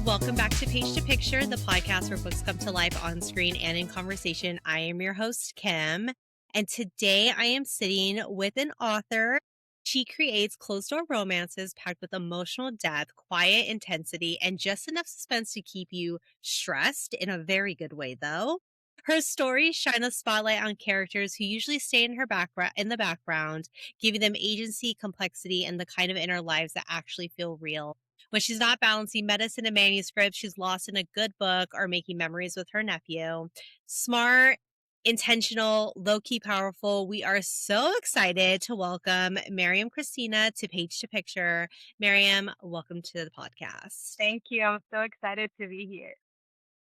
Welcome back to Picture, the podcast where books come to life on screen and in conversation. I am your host, Kim, and today I am sitting with an author. She creates closed-door romances packed with emotional depth, quiet intensity, and just enough suspense to keep you stressed in a very good way, though. Her stories shine a spotlight on characters who usually stay in the background, giving them agency, complexity, and the kind of inner lives that actually feel real. When she's not balancing medicine and manuscript, she's lost in a good book or making memories with her nephew. Smart, intentional, low-key powerful. We are so excited to welcome Mariam Cristina to Page to Picture. Mariam, welcome to the podcast. Thank you. I'm so excited to be here.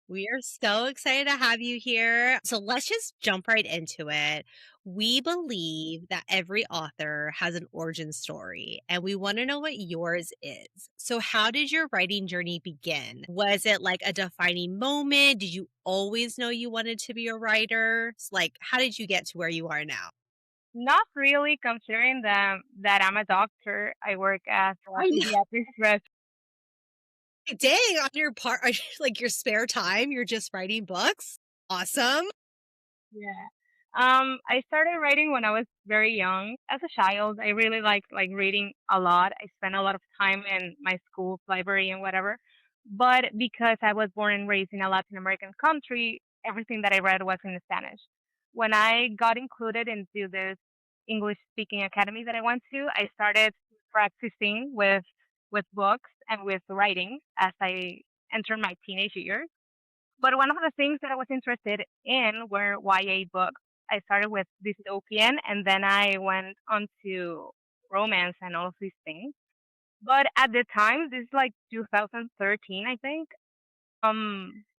We are so excited to have you here. So let's just jump right into it. We believe that every author has an origin story, and we want to know what yours is. So, how did your writing journey begin? Was it like a defining moment? Did you always know you wanted to be a writer? Like, how did you get to where you are now? Not really, considering that I'm a doctor. I work as I a know. pediatric rest. Dang, on your part, like your spare time, you're just writing books? Awesome. Yeah. I started writing when I was very young. As a child, I really liked reading a lot. I spent a lot of time in my school's library and whatever. But because I was born and raised in a Latin American country, everything that I read was in Spanish. When I got included into this English speaking academy that I went to, I started practicing with books and with writing as I entered my teenage years. But one of the things that I was interested in were YA books. I started with dystopian and then I went on to romance and all of these things. But at the time, this is like 2013, I think.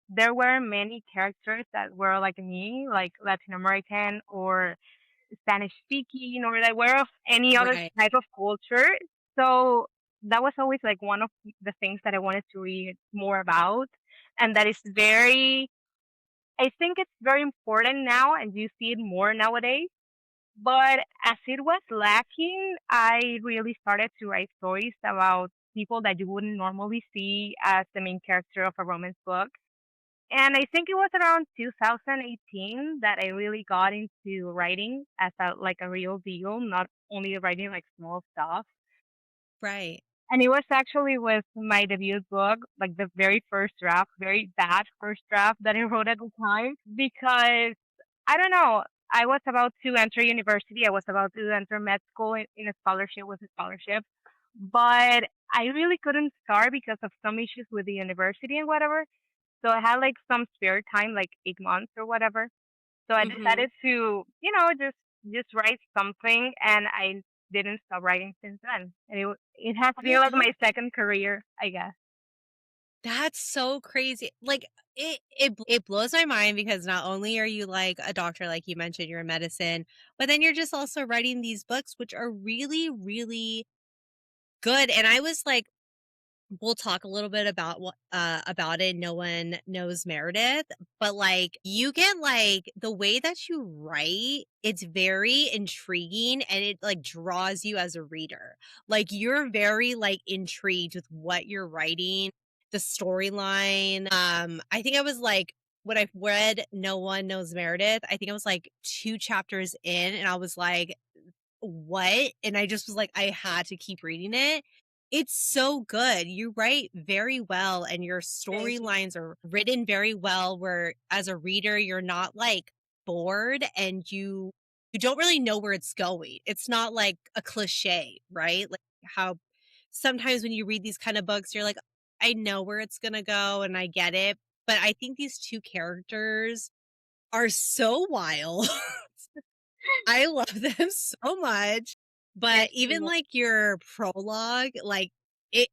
There were many characters that were like me, like Latin American or Spanish speaking, or that were of any other Right. type of culture. So that was always like one of the things that I wanted to read more about. And that is very, I think it's very important now, and you see it more nowadays. But as it was lacking, I really started to write stories about people that you wouldn't normally see as the main character of a romance book. And I think it was around 2018 that I really got into writing as a real deal, not only writing like small stuff. Right. And it was actually with my debut book, like the very first draft, very bad first draft that I wrote at the time, because I don't know, I was about to enter university. I was about to enter med school in a scholarship with a scholarship, but I really couldn't start because of some issues with the university and whatever. So I had like some spare time, like 8 months or whatever. So I Mm-hmm. decided to, just write something, and I didn't stop writing since then. And it has been I like love my second career, I guess. That's so crazy. Like it blows my mind because not only are you like a doctor, like you mentioned, you're in medicine, but then you're just also writing these books, which are really, really good. And I was like, we'll talk a little bit about what about it. No one knows Meredith, but like you get like the way that you write, it's very intriguing and it like draws you as a reader. Like you're very like intrigued with what you're writing, the storyline. I think I was like when I read No One Knows Meredith, I think I was like 2 chapters in and I was like, what? And I just was like, I had to keep reading it. It's so good. You write very well and your Thank you. storylines are written very well where as a reader you're not like bored and you don't really know where it's going. It's not like a cliche, right? Like how sometimes when you read these kind of books you're like I know where it's going to go and I get it, but I think these two characters are so wild. I love them so much. But Thank even you. like your prologue, like it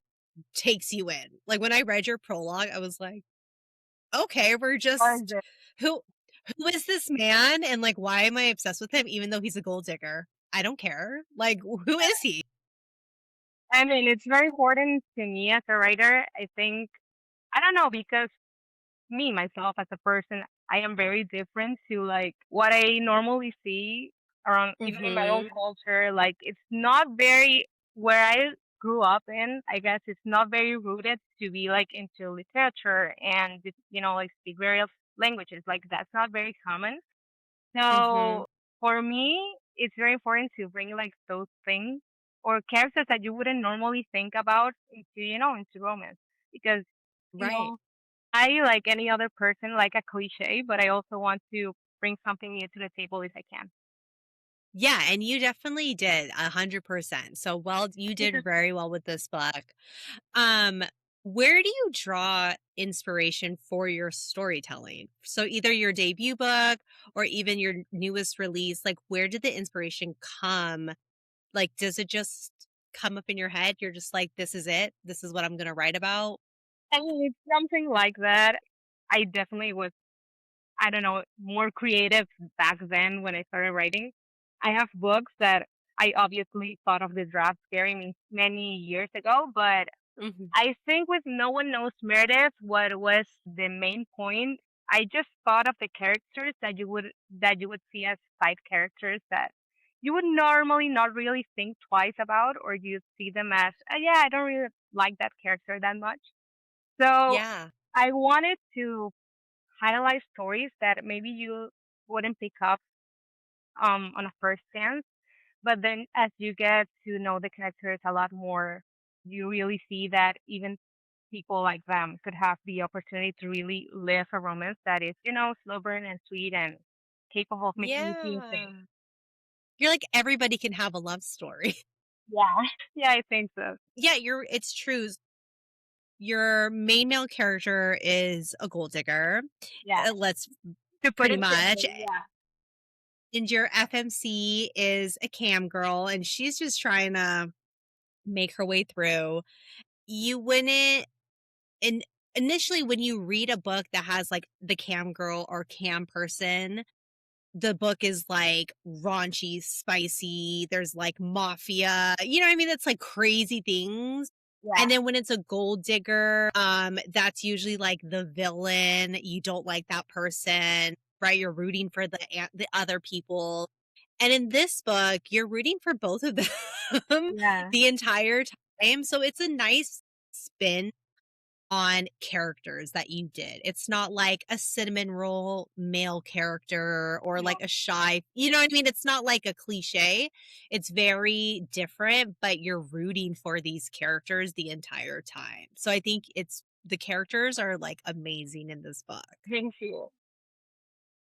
takes you in. Like when I read your prologue, I was like, okay, we're Or is just it? who who is this man? And like why am I obsessed with him even though he's a gold digger? I don't care. Like who is he? I mean, it's very important to me as a writer. I think, I don't know, because myself, as a person, I am very different to like what I normally see around even in my own Mhm. culture. Like it's not very where I grew up in. I guess it's not very rooted to be like into literature and like speak various languages. Like that's not very common. Mhm. So for me, it's very important to bring like those things or characters that you wouldn't normally think about into romance because you Right. know I, like any other person, like a cliche, but I also want to bring something new to the table if I can. Yeah, and you definitely did 100%. So you did very well with this book. Um, where do you draw inspiration for your storytelling? So either your debut book or even your newest release, like where did the inspiration come? Like, does it just come up in your head? You're just like, this is it. This is what I'm going to write about. I mean, it's something like that. I definitely was, I don't know, more creative back then when I started writing. I have books that I obviously thought of the draft very many years ago, but Mhm. I think with No One Knows Meredith, what was the main point, I just thought of the characters that you would see as side characters that you would normally not really think twice about, or you see them as, yeah, I don't really like that character that much. So Yeah. I wanted to highlight stories that maybe you wouldn't pick up on a first glance, but then as you get to know the characters a lot more, you really see that even people like them could have the opportunity to really live a romance that is, slow burn and sweet and capable of making you feel Yeah. things. You're like, everybody can have a love story. Yeah. Yeah, I think so. Yeah, it's true. Your main male character is a gold digger. Yeah. Let's To put pretty it much. simply, yeah. And your FMC is a cam girl, and she's just trying to make her way through. You wouldn't, and initially, when you read a book that has like the cam girl or cam person, the book is like raunchy, spicy. There's like mafia. You know what I mean? It's like crazy things. And Yeah. then when it's a gold digger, that's usually like the villain. You don't like that person, right? You're rooting for the other people. And in this book, you're rooting for both of them Yeah. the entire time. So it's a nice spin on characters that you did. It's not like a cinnamon roll male character or No. like a shy, you know what I mean? It's not like a cliche. It's very different, but you're rooting for these characters the entire time. So I think the characters are like amazing in this book. Thank you.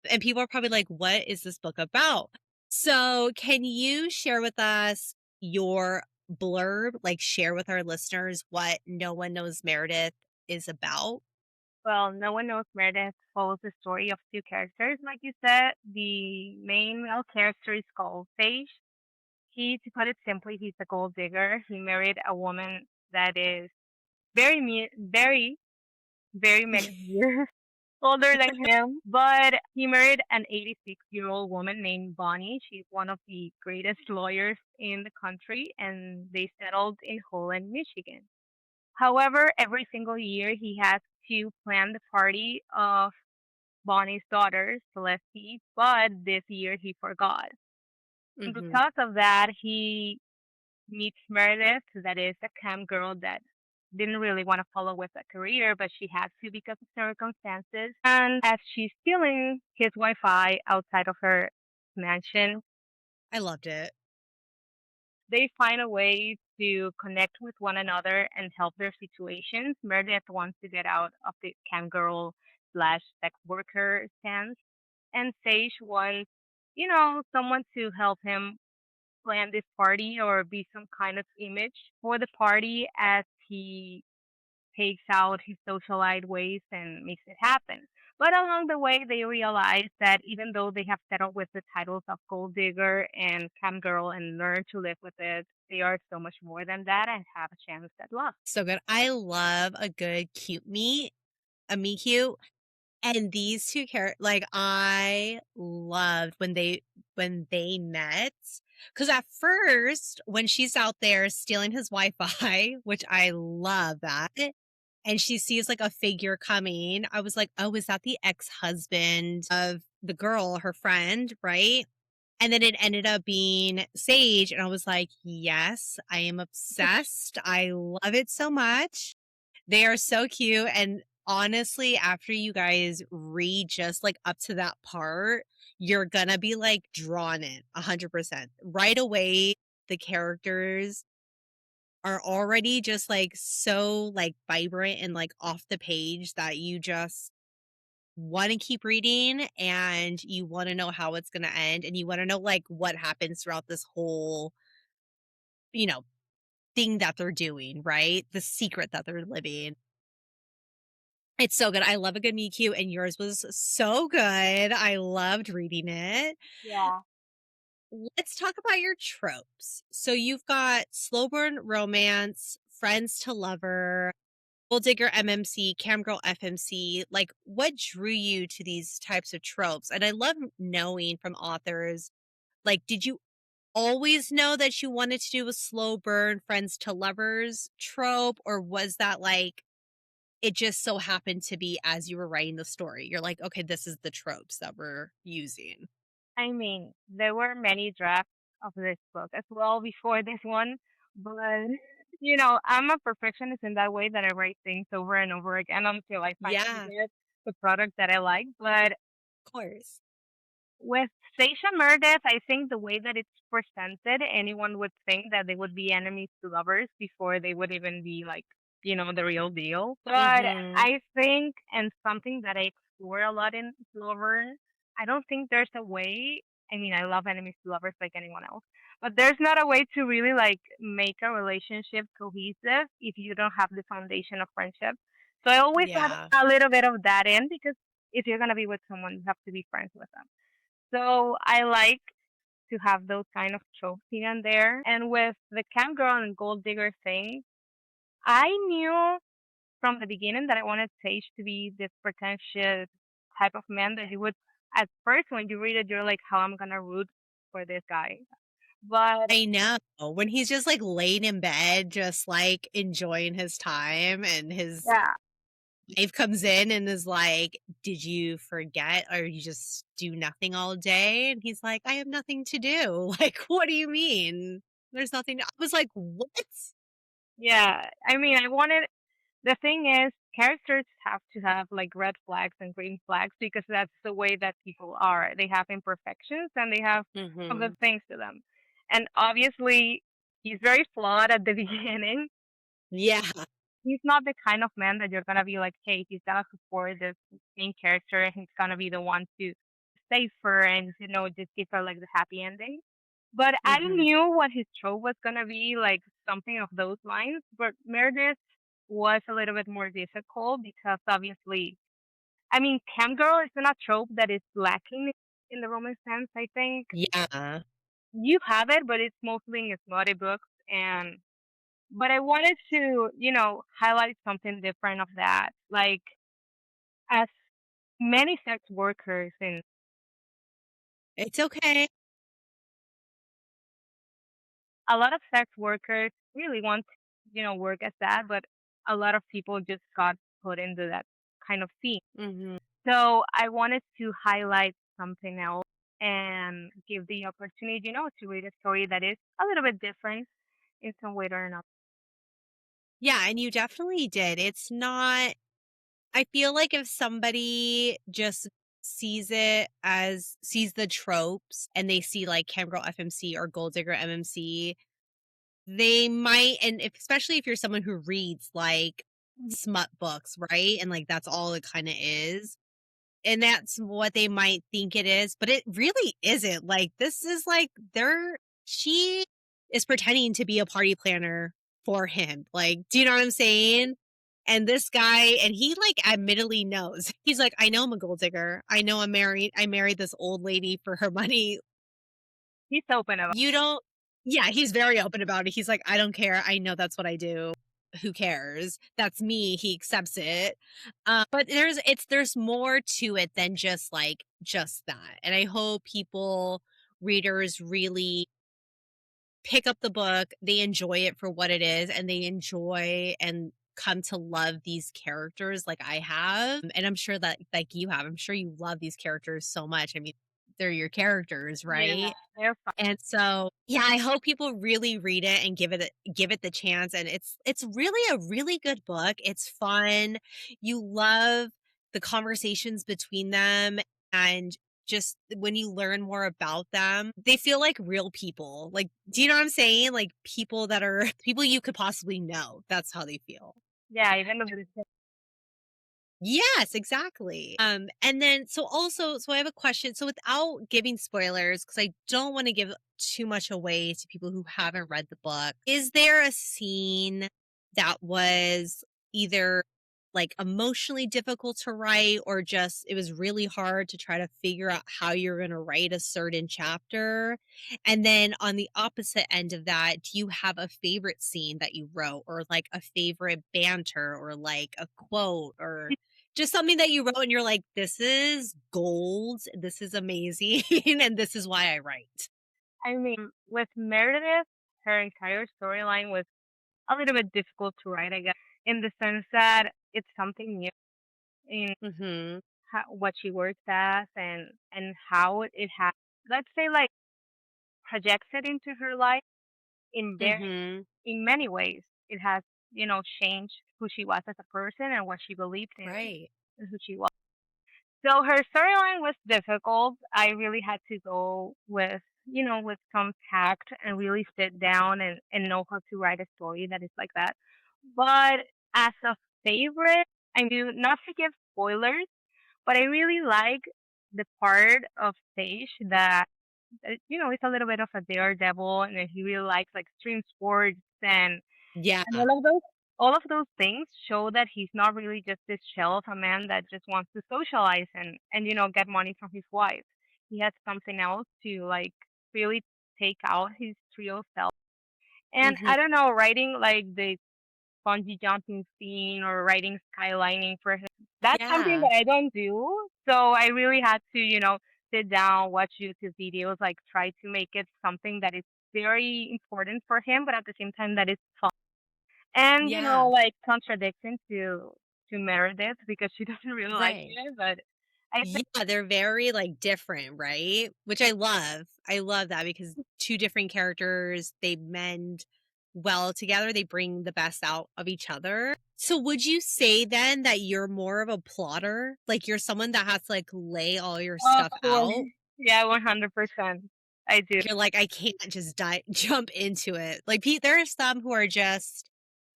And people are probably like, what is this book about? So can you share with us your blurb, like share with our listeners what No One Knows Meredith is about? Well, No One Knows Meredith follows the story of two characters, like you said. The main male character is called Sage. To put it simply, he's a gold digger. He married a woman that is very, very many years older than him. But he married an 86-year-old woman named Bonnie. She's one of the greatest lawyers in the country, and they settled in Holland, Michigan. However, every single year he has to plan the party of Bonnie's daughter, Celeste, but this year he forgot. And Mhm. because of that, he meets Meredith, that is a cam girl that didn't really want to follow with a career, but she had to because of circumstances. And as she's stealing his Wi-Fi outside of her mansion, I loved it. they find a way to connect with one another and help their situations. Meredith wants to get out of the cam girl slash sex worker stance, and Sage wants, someone to help him plan this party or be some kind of image for the party as he takes out his socialite ways and makes it happen. But along the way, they realize that even though they have settled with the titles of gold digger and cam girl and learned to live with it, they are so much more than that and have a chance at love. So good. I love a good a meet cute. And these two characters, like I loved when they met. Because at first, when she's out there stealing his Wi-Fi, which I love that, and she sees like a figure coming, I was like, oh, is that the ex-husband of the girl, her friend, right? and then it ended up being Sage, and I was like, "Yes, I am obsessed. I love it so much." They are so cute, and honestly, after you guys read just, like, up to that part, you're gonna be, like, drawn in 100%. Right away, the characters are already just, like, so, like, vibrant and, like, off the page that you just wanna keep reading, and you wanna know how it's gonna end, and you wanna know, like, what happens throughout this whole, you know, thing that they're doing, right? The secret that they're living. It's so good. I love a good meet cute, and yours was so good. I loved reading it. Yeah. Let's talk about your tropes. So you've got slow burn romance, friends to lover, gold digger MMC, cam girl FMC. Like, what drew you to these types of tropes? And I love knowing from authors, like, did you always know that you wanted to do a slow burn friends to lovers trope, or was that like it just so happened to be as you were writing the story? You're like, okay, this is the tropes that we're using. I mean, there were many drafts of this book as well before this one, but I'm a perfectionist in that way that I write things over and over again until I finally Yeah, get the product that I like. But of course. with Seisha Meredith, I think the way that it's presented, anyone would think that they would be enemies to lovers before they would even be like, the real deal. But Mhm. I think, and something that I explore a lot in Slover, I don't think there's a way. I mean, I love enemies to lovers like anyone else, but there's not a way to really like make a relationship cohesive if you don't have the foundation of friendship. So I always have Yeah. a little bit of that in because if you're gonna be with someone, you have to be friends with them. So I like to have those kind of tropes here and there. And with the camp girl and gold digger thing, I knew from the beginning that I wanted Sage to be this pretentious type of man that you would, at first when you read it, you're like, how I'm gonna root for this guy. But I know. When he's just, like, laying in bed, just, like, enjoying his time, and his yeah, wife comes in and is like, "Did you forget, or you just do nothing all day?" And he's like, "I have nothing to do." Like, "What do you mean? There's nothing to—" I was like, "What?" yeah. I mean, the thing is, characters have to have like red flags and green flags because that's the way that people are. They have imperfections and they have some good Mhm. things to them. And obviously, he's very flawed at the beginning. Yeah. He's not the kind of man that you're gonna be like, hey, he's gonna support this main character and he's gonna be the one to save her and just give her like the happy ending. But I Mhm. knew what his trope was gonna be, like something of those lines. But Meredith was a little bit more difficult because obviously, I mean, cam girl is not a trope that is lacking in the romance sense. I think Yeah. you have it, but it's mostly in smutty books. And but I wanted to, highlight something different of that, like as many sex workers in It's okay. a lot of sex workers really want, work as that, but a lot of people just got put into that kind of scene. Mhm. So I wanted to highlight something else and give the opportunity, to read a story that is a little bit different in some way or another. Yeah, and you definitely did. It's not— I feel like if somebody just sees the tropes, and they see, like, Cam Girl FMC or Gold Digger MMC, they might— and if, especially if you're someone who reads, like, Mhm. smut books, right? And, like, that's all it kinda is, and that's what they might think it is, but it really isn't. Like, this is, like, she is pretending to be a party planner for him. Like, do you know what I'm saying? And this guy, and he, like, admittedly knows. He's like, "I know I'm a gold digger. I married this old lady for her money." He's open about. You don't— Yeah, he's very open about it. He's like, "I don't care. I know that's what I do. Who cares? That's me." He accepts it. But there's more to it than just, like, just that. And I hope readers really pick up the book, they enjoy it for what it is, and they enjoy and come to love these characters like I have, and I'm sure that, like, you have. I'm sure you love these characters so much. I mean, they're your characters, Yeah, right? they're fun. And so, yeah, I hope people really read it and give it the chance, and it's really a really good book. It's fun. You love the conversations between them, and just when you learn more about them, they feel like real people. Like, do you know what I'm saying? Like people that are people you could possibly know. That's how they feel. Yeah, even though it's Yes, exactly. And then so I have a question. So without giving spoilers, because I don't want to give too much away to people who haven't read the book, is there a scene that was either like emotionally difficult to write or just it was really hard to try to figure out how you're going to write a certain chapter? And then on the opposite end of that, do you have a favorite scene that you wrote or like a favorite banter or like a quote or just something that you wrote and you're like, "This is gold, this is amazing, and this is why I write." I mean, with Meredith, her entire storyline was a little bit difficult to write, I guess, in the sense that it's something new in Mhm, what she works as and how it has, let's say, like projects it into her life in mhm, in many ways. It has, changed who she was as a person and what she believed in right. and who she was. So her storyline was difficult. I really had to go with, with some tact and really sit down and know how to write a story that is like that. But as a favorite, I do not to give spoilers, but I really like the part of Sage that, it's a little bit of a daredevil and he really likes like extreme sports Yeah, and all of those things show that he's not really just this shell of a man that just wants to socialize and get money from his wife. He has something else to like really take out his real self. And mhm, I don't know, writing like the bungee jumping scene or writing skylining for him, that's something yeah, that I don't do. So I really had to, sit down, watch YouTube videos, like try to make it something that is very important for him, but at the same time that is fun and yeah, like contradiction to Meredith because she doesn't really like right. it. But I think Yeah, they're very, like, different, right? Which I love. I love that because 2 different characters, they mend well together, they bring the best out of each other. So would you say then that you're more of a plotter? Like, you're someone that has to, like, lay all your of stuff course, out? yeah, 100%, I do. You're like, "I can't just jump into it." Like, there are some who are just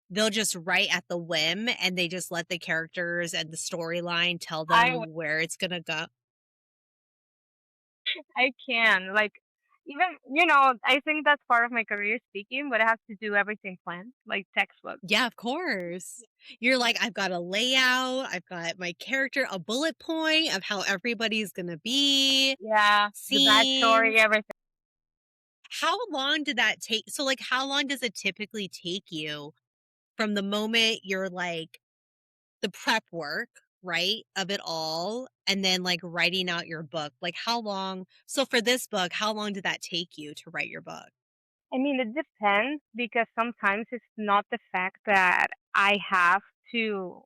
they'll just write at the whim, and they just let the characters and the storyline tell I them where it's gonna go. I can like even I think that's part of my career speaking, but I have to do everything planned like textbook. Yeah, of course. You're like, "I've got a layout, I've got my character a bullet point of how everybody's gonna be, Yeah, the backstory, scenes." everything. How long did that take so, like, how long does it typically take you from the moment you're, like the prep work, right, of it all, and then, like, writing out your book? Like, how long so for this book, how long did that take you to write your book? I mean, it depends because sometimes it's not the fact that I have to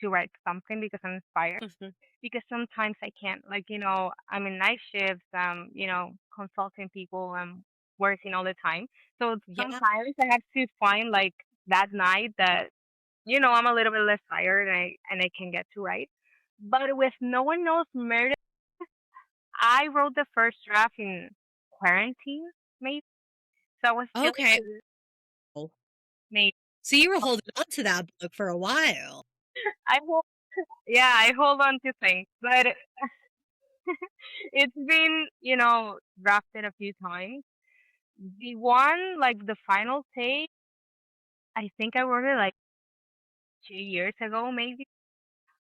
to write something because I'm inspired. Mhm. Because sometimes I can't. Like, I'm in night shifts, consulting people, I'm working all the time. So Yeah. sometimes I have to find like that night that, I'm a little bit less tired and I can get to write. But with No One Knows Murder, I wrote the first draft in quarantine, maybe. So I was able Okay. to Oh, make so you were holding on to that book for a while. I hold yeah, I hold on to things. But it's been, drafted a few times. The one, like the final take, I think I wrote it like 2 years ago, maybe.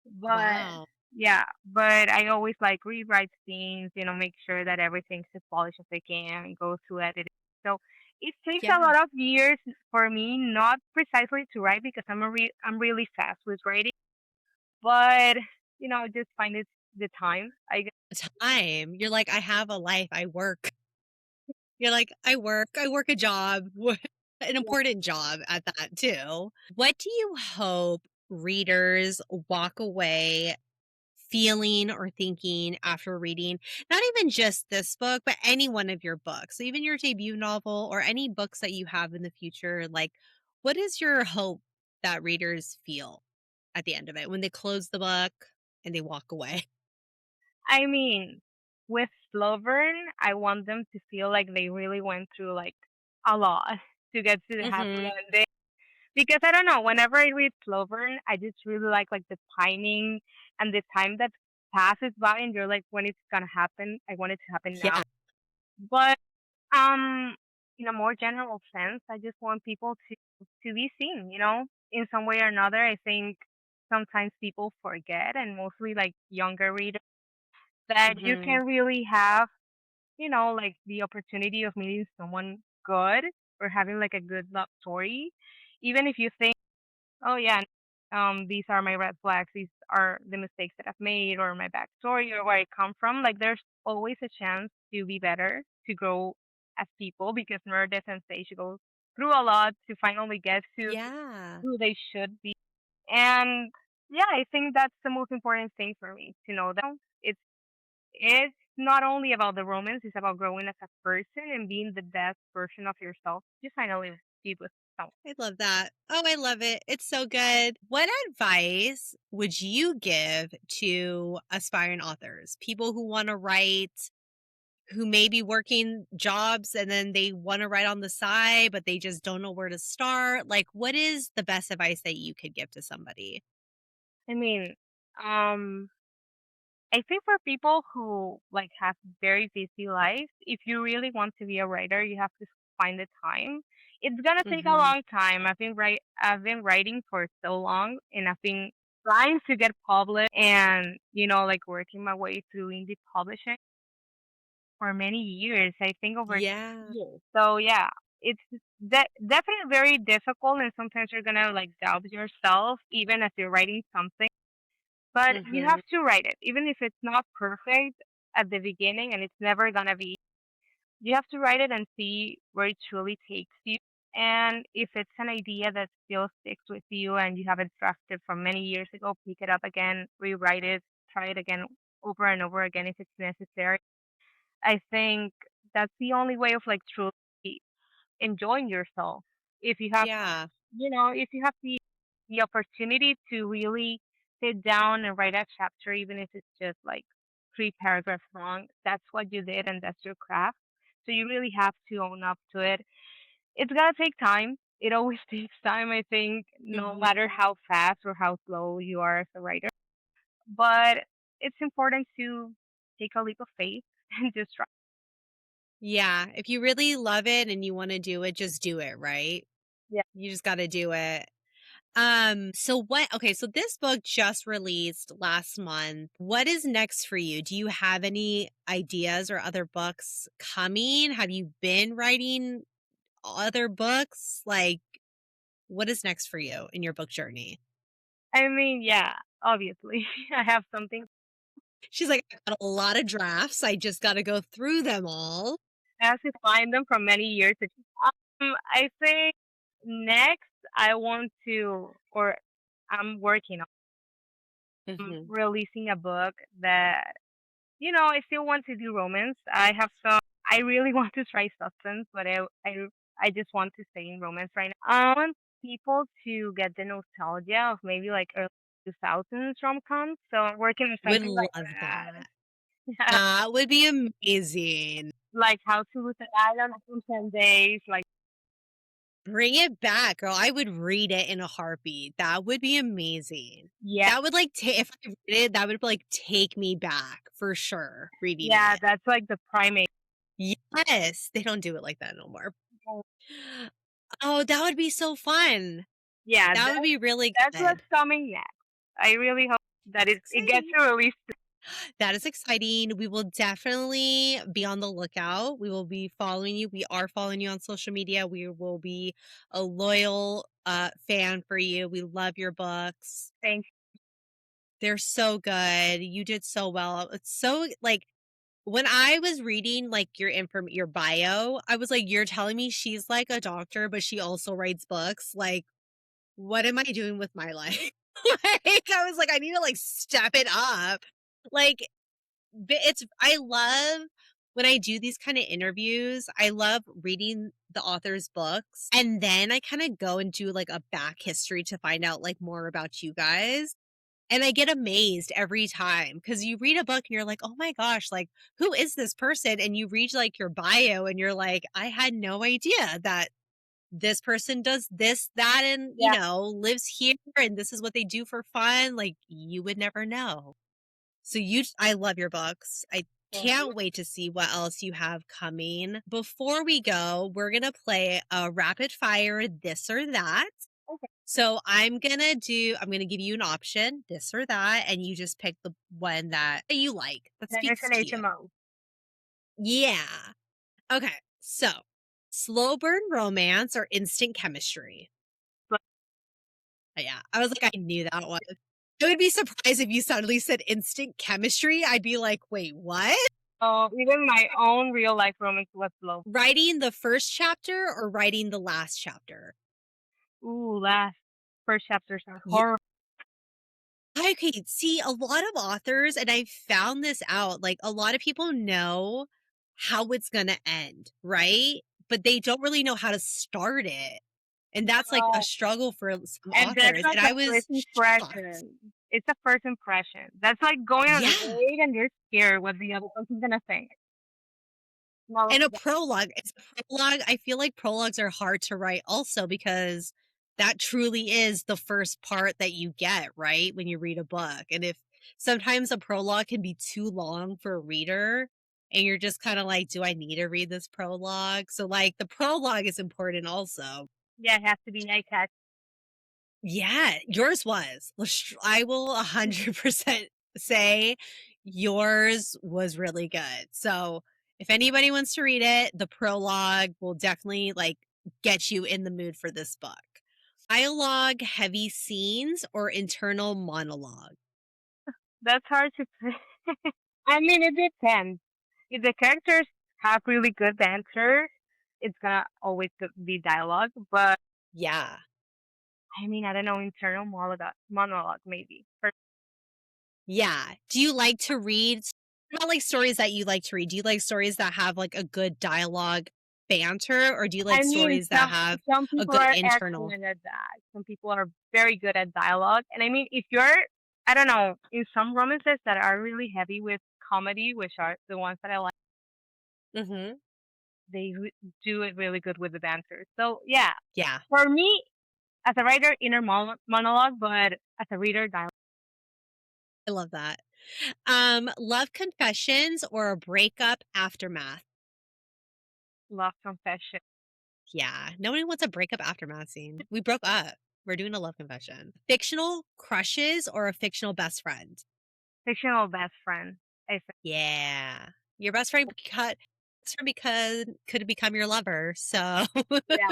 But Wow. yeah, but I always like rewrite scenes, make sure that everything's as polished as I can, go through editing. So it takes a Yeah. lot of years for me, not precisely to write because I'm really fast with writing, but just find it the time. I guess. Time. You're like, "I have a life, I work." You're like, I work a job, an Yeah. important job at that too." What do you hope readers walk away feeling or thinking after reading not even just this book, but any one of your books, so even your debut novel or any books that you have in the future? Like, what is your hope that readers feel at the end of it when they close the book and they walk away? I mean, with slow burn, I want them to feel like they really went through like a lot to get to the happy Mhm. ending. Because I don't know, whenever I read slow burn, I just really like the timing and the time that passes by, and you're like, when it's gonna happen? I want it to happen now. Yeah. But um, in a more general sense, I just want people to be seen, in some way or another. I think sometimes people forget, and mostly like younger readers, that you Mhm. can really have, like the opportunity of meeting someone good or having like a good love story, even if you think, oh yeah, these are my red flags, these are the mistakes that I've made, or my backstory, or where I come from. Like there's always a chance to be better, to grow as people, because Meredith and Sage go through a lot to finally get to Yeah. who they should be. And yeah, I think that's the most important thing for me to know that it's not only about the romance, it's about growing as a person and being the best version of yourself. You finally be with someone. I love that. Oh, I love it. It's so good. What advice would you give to aspiring authors? People who wanna write, who may be working jobs and then they wanna write on the side, but they just don't know where to start. Like, what is the best advice that you could give to somebody? I mean, um, I think for people who like have very busy lives, if you really want to be a writer, you have to find the time. It's gonna take a Mhm. long time. I've been writing for so long, and I've been trying to get published, and like working my way through indie publishing for many years. I think over Yeah. years. So yeah, it's definitely very difficult, and sometimes you're gonna like doubt yourself even as you're writing something. But you have Mhm. to write it, even if it's not perfect at the beginning, and it's never gonna be. You have to write it and see where it truly takes you. And if it's an idea that still sticks with you and you have it drafted from many years ago, pick it up again, rewrite it, try it again over and over again if it's necessary. I think that's the only way of like truly enjoying yourself. If you have, Yeah. if you have the opportunity to really sit down and write a chapter, even if it's just like 3 paragraphs long, that's what you did and that's your craft. So you really have to own up to it. It's gonna take time. It always takes time, I think, no Mhm. matter how fast or how slow you are as a writer. But it's important to take a leap of faith and just try. Yeah. If you really love it and you wanna do it, just do it, right? Yeah. You just gotta do it. So what okay, so this book just released last month. What is next for you? Do you have any ideas or other books coming? Have you been writing other books? Like, what is next for you in your book journey? I mean, yeah, obviously. I have something. She's like, "I got a lot of drafts. I just gotta go through them all." I have to find them from many years ago. I think next I want to, or I'm working on Mhm. releasing a book that, I still want to do romance. I have some, I really want to try suspense, but I just want to stay in romance right now. I want people to get the nostalgia of maybe like early 2000s rom-coms. So I'm working on Would something like love that. that. That would be amazing. Like How to Lose an Island in 10 Days. Like, Bring it back, girl. I would read it in a heartbeat. That would be amazing. yeah, That would, like, ta if I read it, that would, like, take me back for sure, reading yeah, it. that's like the primate. Yes, they don't do it like that no more. Oh, that would be so fun. Yeah, That would be really that's what's good. coming next. I really hope that That's it gets exciting. a release. That is exciting. We will definitely be on the lookout. We will be following you. We are following you on social media. We will be a loyal, fan for you. We love your books. Thanks. They're so good. You did so well. It's so like when I was reading like your bio, I was like, you're telling me she's like a doctor, but she also writes books. Like, what am I doing with my life? Like, I was like, I need to like step it up. Like, it's I love when I do these kind of interviews, I love reading the author's books, and then I kind of go and do like a back history to find out like more about you guys. And I get amazed every time because you read a book and you're like, "Oh my gosh, like, who is this person?" And you read, like, your bio and you're like, "I had no idea that this person does this, that, and, Yeah, lives here, and this is what they do for fun." Like, you would never know. So I love your books. I thank you. can't wait to see what else you have coming. Before we go, we're gonna play a rapid fire this or that. Okay, So I'm gonna give you an option, this or that, and you just pick the one that you like, that then it's speaks an to you. HMO. Yeah. Okay. So, slow burn romance or instant chemistry? But Yeah. I was like, I knew that one. I would be surprised if you suddenly said instant chemistry. I'd be like, wait, what? even my own real life romance was slow. Writing the first chapter or writing the last chapter? Ooh, last first chapters are Yeah. horrible. Okay. See, a lot of authors, and I found this out, like a lot of people know how it's going to end, right? But they don't really know how to start it. And that's like a Uh, struggle for some and that's authors. like And the I was first shocked. impression. It's a first impression. That's like going on a Yeah. date and you're scared what the other person's gonna think. No, And a prologue, it's a prologue. I feel like prologues are hard to write also because that truly is the first part that you get, right? When you read a book. And if sometimes a prologue can be too long for a reader and you're just kind of like, do I need to read this prologue? So like the prologue is important also. yeah, it has to be eye catch. Yeah, yours was. I will 100% say yours was really good. So, if anybody wants to read it, the prologue will definitely like get you in the mood for this book. Dialogue heavy scenes or internal monologue? That's hard to say. I mean, it depends. If the characters have really good banter, it's gonna always be dialogue. But Yeah. I mean, I don't know, internal monologue maybe. Yeah. Do you like to read not like stories that you like to read? Do you like stories that have like a good dialogue banter or do you like I mean, stories that have some a people good are internal? excellent at that. Some people are very good at dialogue. And I mean, if you're, I don't know, in some romances that are really heavy with comedy, which are the ones that I like, Mhm. they do it really good with the banter. So yeah, Yeah. for me, as a writer, inner monologue, but as a reader, dialogue. I love that. Love confessions or a breakup aftermath? Love confession. Yeah, nobody wants a breakup aftermath scene. We broke up. We're doing a love confession. Fictional crushes or a fictional best friend? Fictional best friend. I think. Yeah, your best friend because could become your lover. So Yeah.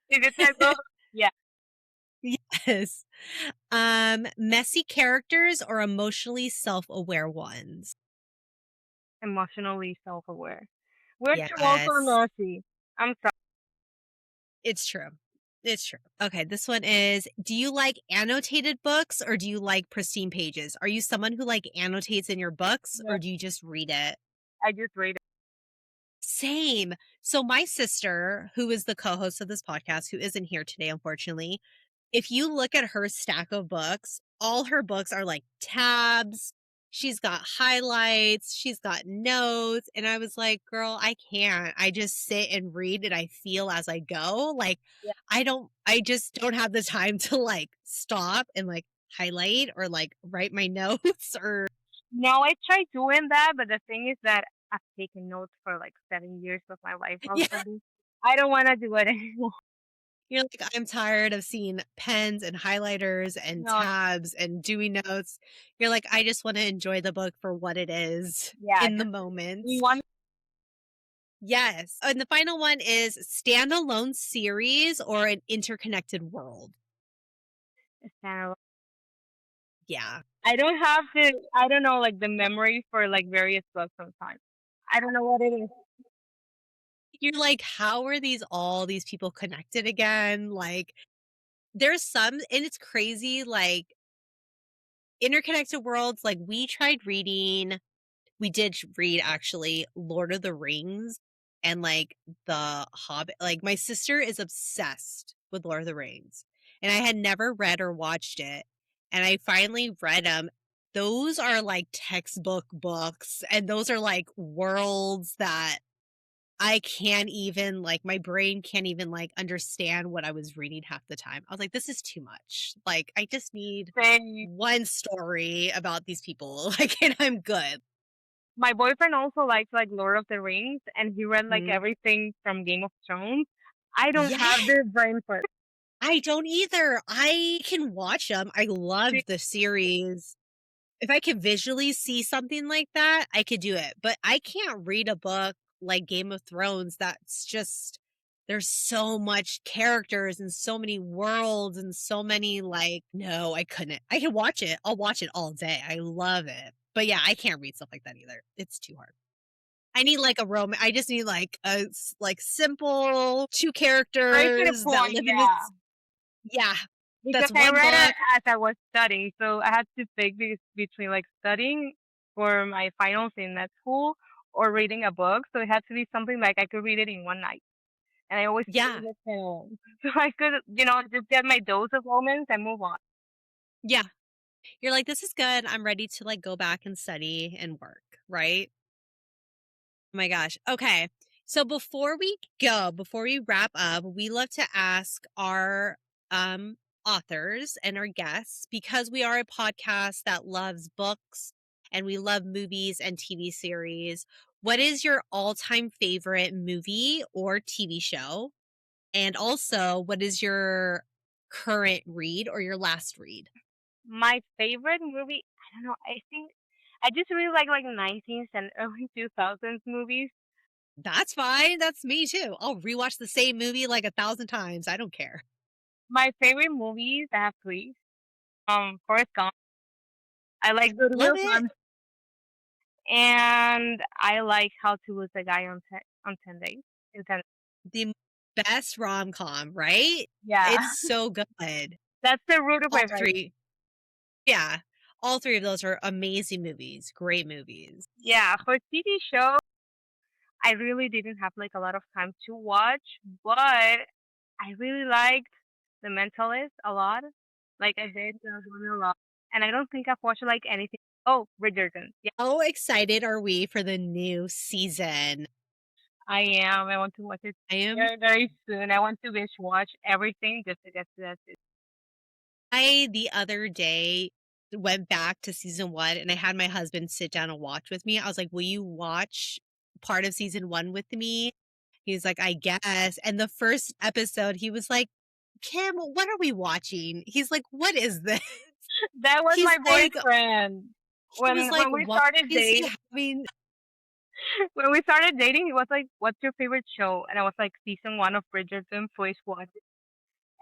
If it's a girl, yeah, yes. Messy characters or emotionally self-aware ones? emotionally self-aware. Which are also Yes. messy. I'm sorry. It's true. It's true. Okay, this one is, do you like annotated books or do you like pristine pages? Are you someone who like annotates in your books No, or do you just read it? I just read it. Same. So my sister, who is the co-host of this podcast, who isn't here today, unfortunately, if you look at her stack of books, all her books are like tabs. She's got highlights, she's got notes. And I was like, girl, I can't. I just sit and read and I feel as I go. Like, Yeah. I just don't have the time to like stop and like highlight or like write my notes or No, I tried doing that, but the thing is that I've taken notes for like 7 years of my life yeah. already. I don't want to do it anymore. You're like, I'm tired of seeing pens and highlighters and No, tabs and doing notes. You're like, I just want to enjoy the book for what it is yeah, in the just moment. you want Yes. And the final one is standalone series or an interconnected world. to stand. Yeah. I don't have the, I don't know, like the memory for like various books sometimes. I don't know what it is. You're like, how are all these people connected again? Like, there's some, and it's crazy. Like, interconnected worlds, like, we did read actually Lord of the Rings and, like, The Hobbit. Like, my sister is obsessed with Lord of the Rings, and I had never read or watched it, and I finally read them. Those are, like, textbook books, and those are, like, worlds that I can't even like, my brain can't even, like, understand what I was reading half the time. I was like, "This is too much." Like, I just need They, one story about these people, like, and I'm good. my boyfriend also likes like Lord of the Rings, and he read like Mhm. everything from Game of Thrones. I don't Yeah, have the brain for it. I don't either. I can watch them. I love the series. If I could visually see something like that, I could do it, but I can't read a book like Game of Thrones that's just there's so much characters and so many worlds and so many like no, I couldn't. I can watch it. I'll watch it all day. I love it. But yeah, I can't read stuff like that either. It's too hard. I need like a I just need like like simple two Straight to the characters that point, live in this yeah. yeah, Because that's I one read it book. as I was studying, so I had to pick between like studying for my finals in that school or reading a book. So it had to be something like I could read it in one night. And I always Yeah. studied at home. So I could, just get my dose of moments and move on. Yeah. You're like, "This is good. I'm ready to, like, go back and study and work," right? Oh my gosh. Okay. So before we wrap up, we love to ask our, authors and our guests, because we are a podcast that loves books and we love movies and TV series, what is your all-time favorite movie or TV show? And also, what is your current read or your last read? My favorite movie, I don't know, I think I just really like 19th and early 2000s movies. That's fine, that's me too. I'll rewatch the same movie like 1,000 times, I don't care. My favorite movies, I have three. Forrest Gump. I like Good Love Will it. Hunting, and I like How to Lose a Guy on 10 days. In 10, The best rom-com, right? yeah, It's so good. that's the root of All my writing. 3 yeah, all 3 of those are amazing movies, great movies. Yeah, for TV show, I really didn't have like a lot of time to watch, but I really liked The Mentalist a lot. Like I did that one a lot, and I don't think I've watched like anything. Oh, Bridgerton. Yeah, How excited are we for the new season? I am. I want to watch it I am very, very soon. I want to binge watch everything just to get to that season. I the other day went back to season 1 and I had my husband sit down and watch with me. I was like, "Will you watch part of season 1 with me?" He's like, "I guess." And the first episode, he was like, "Kim, what are we watching?" He's like, "What is this?" That was He's my like boyfriend. he was like, When we "What started is he dating, having?" when we started dating, he was like, "What's your favorite show?" And I was like, "Season one of Bridgerton. Please watch it."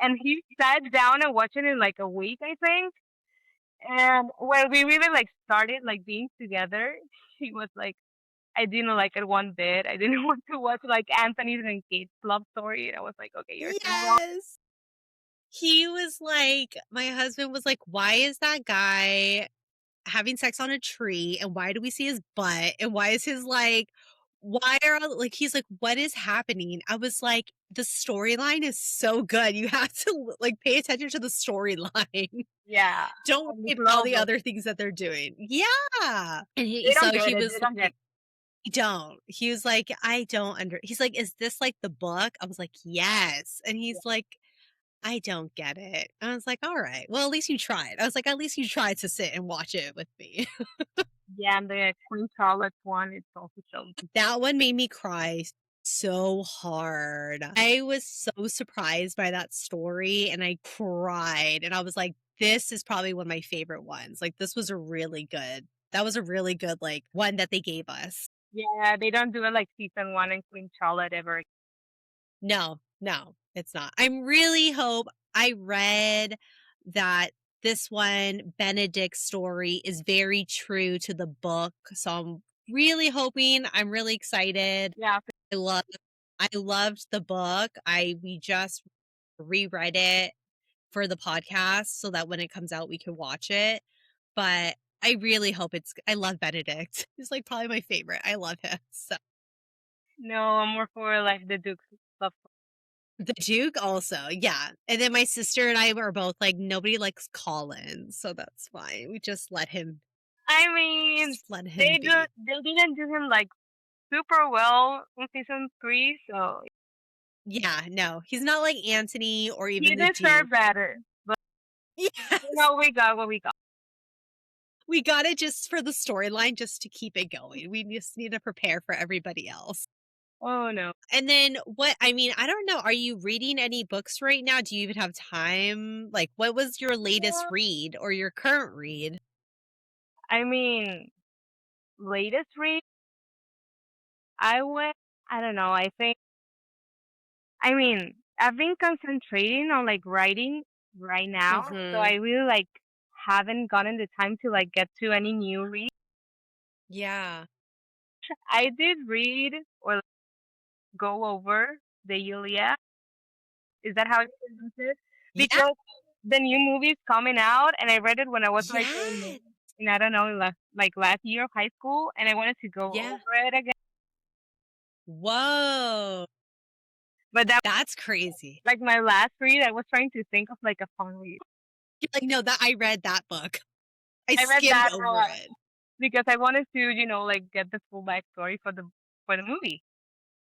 And he sat down and watched it in like a week, I think. And when we really like started like being together, he was like, I didn't like it one bit. I didn't want to watch like Anthony's and Kate's love story. And I was like, okay, you're so wrong. Yes. He was like my husband was like, "Why is that guy having sex on a tree, and why do we see his butt, and why is his, like why are all like, he's like, "What is happening?" I was like, "The storyline is so good, you have to, like, pay attention to the storyline. Yeah, Don't I worry just about all love the it. other things that they're doing." Yeah, and They don't he get it. They was don't get like, it. "You don't." He was like, "I don't under" he's like, "Is this like the book?" I was like, "Yes," and he's like, "I don't get it." I was like, "Alright, well, at least you tried." I was like, "At least you tried to sit and watch it with me." Yeah, and the Queen Charlotte one, it's also so good. That one made me cry so hard. I was so surprised by that story, and I cried, and I was like, "This is probably one of my favorite ones." Like, this was a really good that was a really good, like, one that they gave us. Yeah, they don't do it like season one and Queen Charlotte ever. No, no, it's not. I'm really hope I read that this one, Benedict's story, is very true to the book, so I'm really hoping I'm really excited. Yeah, I love I loved the book. We just reread it for the podcast so that when it comes out we can watch it. but I really hope I love Benedict. He's like probably my favorite. I love him. So No, I'm more for like the Duke's love. the Duke also, yeah. And then my sister and I were both like, nobody likes Colin, so that's fine. We I mean, just let him be. they didn't do him like super well in season 3, so Yeah, no, he's not like Anthony or he even the Duke. deserved better. But you Yes, know, we got what we got. we got it just for the storyline, just to keep it going. We just need to prepare for everybody else. Oh no. And then I mean, I don't know. Are you reading any books right now? Do you even have time? Like, what was your latest Yeah. read or your current read? I mean, latest read, I went, I don't know, I mean, I've been concentrating on like writing right now, so Mm-hmm. I really like haven't gotten the time to like get to any new read. Yeah. I did read or like, go over the Iliad. Is that how you pronounce it? Yeah. Because the new movie's coming out, and I read it when I was like Yeah. in I don't know, like last year of high school, and I wanted to go Yeah. over it again. Whoa. But that That's crazy. like my last read. I was trying to think of like a fun read. You're like, no, that I read that book. I I read skimmed that over it. because I wanted to, like get the full backstory for the movie.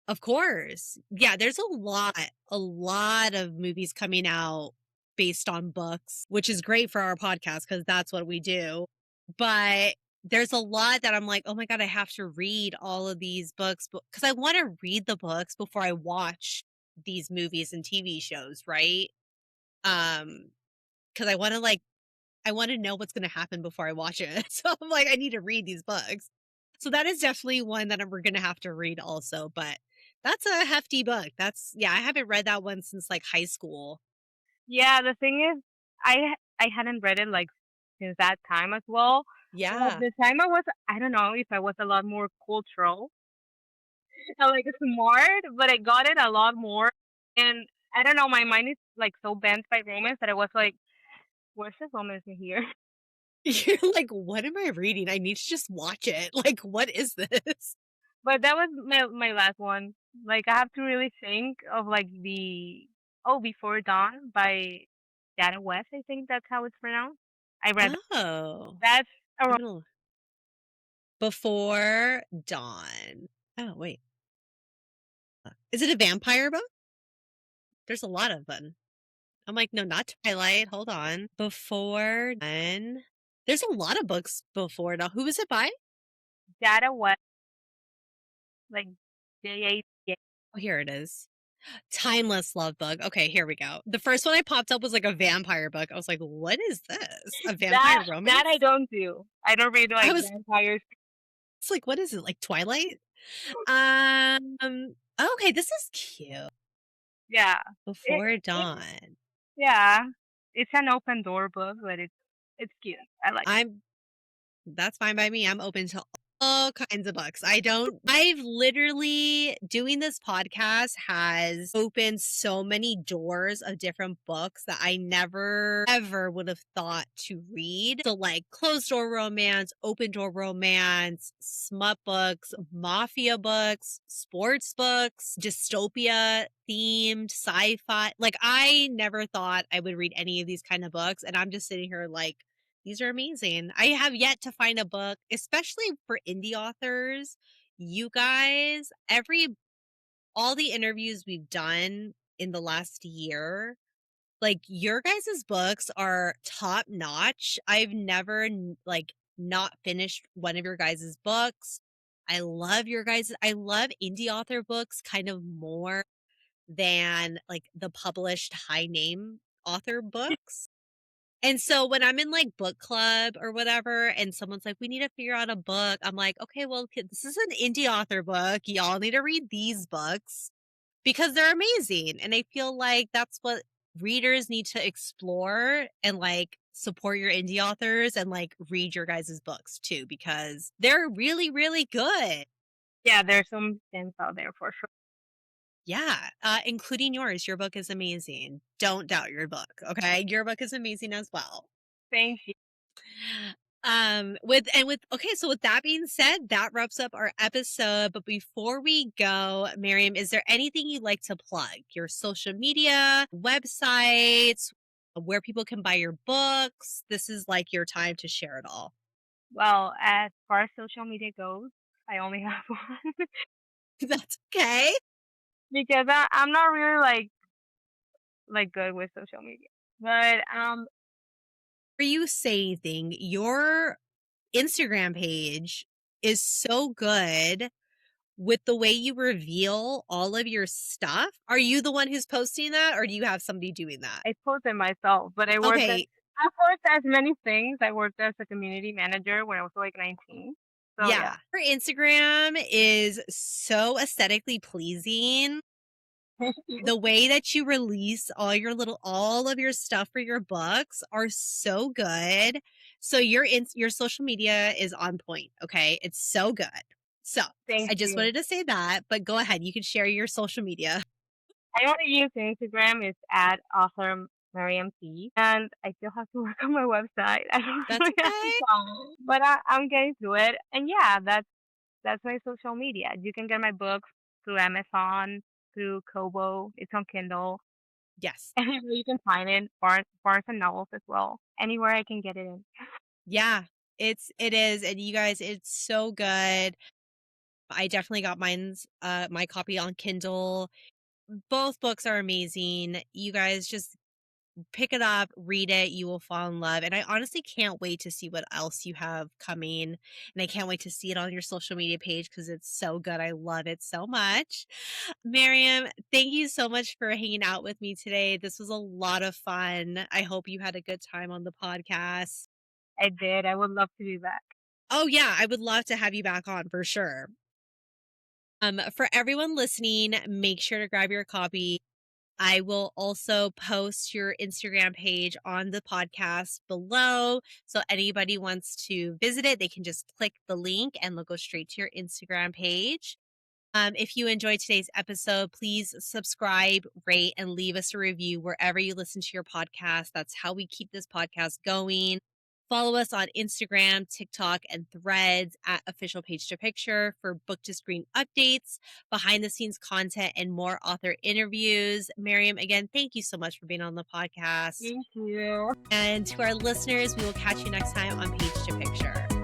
Of course. Yeah, there's a lot of movies coming out based on books, which is great for our podcast because that's what we do. But there's a lot that I'm like, oh my God, I have to read all of these books because I want to read the books before I watch these movies and TV shows, right? Because I want to know what's going to happen before I watch it. So I'm like, I need to read these books. So that is definitely one that we're going to have to read also. But that's a hefty book. Yeah, I haven't read that one since like high school. Yeah, the thing is, I hadn't read it like since that time as well. But Yeah. the time I don't know if I was a lot more cultural, like smart, but I got it a lot more. And I don't know, my mind is like so bent by romance that I was like, where's the romance in here? You're like, what am I reading? I need to just watch it. Like, what is this? But that was my last one. Like I have to really think of like the Before Dawn by Data West. I think that's how it's pronounced. I read that. Oh, That's a I'm gonna Before Dawn. Oh, wait. Is it a vampire book? There's a lot of them. I'm like, no, not Twilight. Hold on. Before Dawn. There's a lot of books before now. Who is it by? Data West, like JA. Oh, here it is. Timeless Love Book. Okay, here we go. The first one I popped up was like a vampire book. I was like, what is this? A vampire That I romance? don't do. I don't read I like was vampires. it's like, what is it? Like Twilight? Okay, this is cute. Yeah. Before It Dawn. yeah. It's an open door book, but it's cute. I like it. I'm That's fine by me. I'm open to all kinds of books. I've literally doing this podcast has opened so many doors of different books that I never ever would have thought to read. So like closed door romance, open door romance, smut books, mafia books, sports books, dystopia themed sci-fi. Like I never thought I would read any of these kind of books and I'm just sitting here like these are amazing. I have yet to find a book, especially for indie authors. You guys, all the interviews we've done in the last year, like your guys' books are top notch. I've never like not finished one of your guys' books. I love indie author books kind of more than like the published high name author books. And so when I'm in like book club or whatever, and someone's like, we need to figure out a book, I'm like, okay, well, this is an indie author book. Y'all need to read these books because they're amazing. And I feel like that's what readers need to explore and like support your indie authors and like read your guys' books too, because they're really, really good. Yeah, there's some gems out there for sure. Yeah, including yours. Your book is amazing. Don't doubt your book. Okay. Your book is amazing as well. Thank you. With okay, so with that being said, that wraps up our episode. But before we go, Miriam, is there anything you'd like to plug? Your social media, websites, where people can buy your books? This is like your time to share it all. Well, as far as social media goes, I only have one That's okay. because I'm not really like good with social media. But For you saving your Instagram page is so good with the way you reveal all of your stuff. Are you the one who's posting that or do you have somebody doing that? I posted myself, but Okay. I worked as many things. I worked as a community manager when I was like 19. So Yeah. yeah. Her Instagram is so aesthetically pleasing. Thank you. The way that you release all of your stuff for your books are so good. So your social media is on point, okay? It's so good. So, Thank I just you. wanted to say that, but go ahead. You can share your social media. I only use Instagram. It's at author Mariam C. And I still have to work on my website. I don't That's really have the okay. time, but I'm getting through it. And yeah, that's my social media. You can get my books through Amazon, through Kobo. It's on Kindle. Yes. Anywhere you can find it. Barnes and Novels as well. Anywhere I can get it in. Yeah. It is, and you guys, it's so good. I definitely got my copy on Kindle. Both books are amazing. You guys just pick it up, read it, you will fall in love. And I honestly can't wait to see what else you have coming. And I can't wait to see it on your social media page because it's so good. I love it so much. Miriam, thank you so much for hanging out with me today. This was a lot of fun. I hope you had a good time on the podcast. I did. I would love to be back. Oh, yeah, I would love to have you back on for sure. For everyone listening, make sure to grab your copy. I will also post your Instagram page on the podcast below. So anybody wants to visit it, they can just click the link and they'll go straight to your Instagram page. If you enjoyed today's episode, please subscribe, rate, and leave us a review wherever you listen to your podcast. That's how we keep this podcast going. Follow us on Instagram, TikTok, and Threads at Official Page to Picture for book to screen updates, behind the scenes content, and more author interviews. Miriam, again, thank you so much for being on the podcast. Thank you. And to our listeners, we will catch you next time on Page to Picture.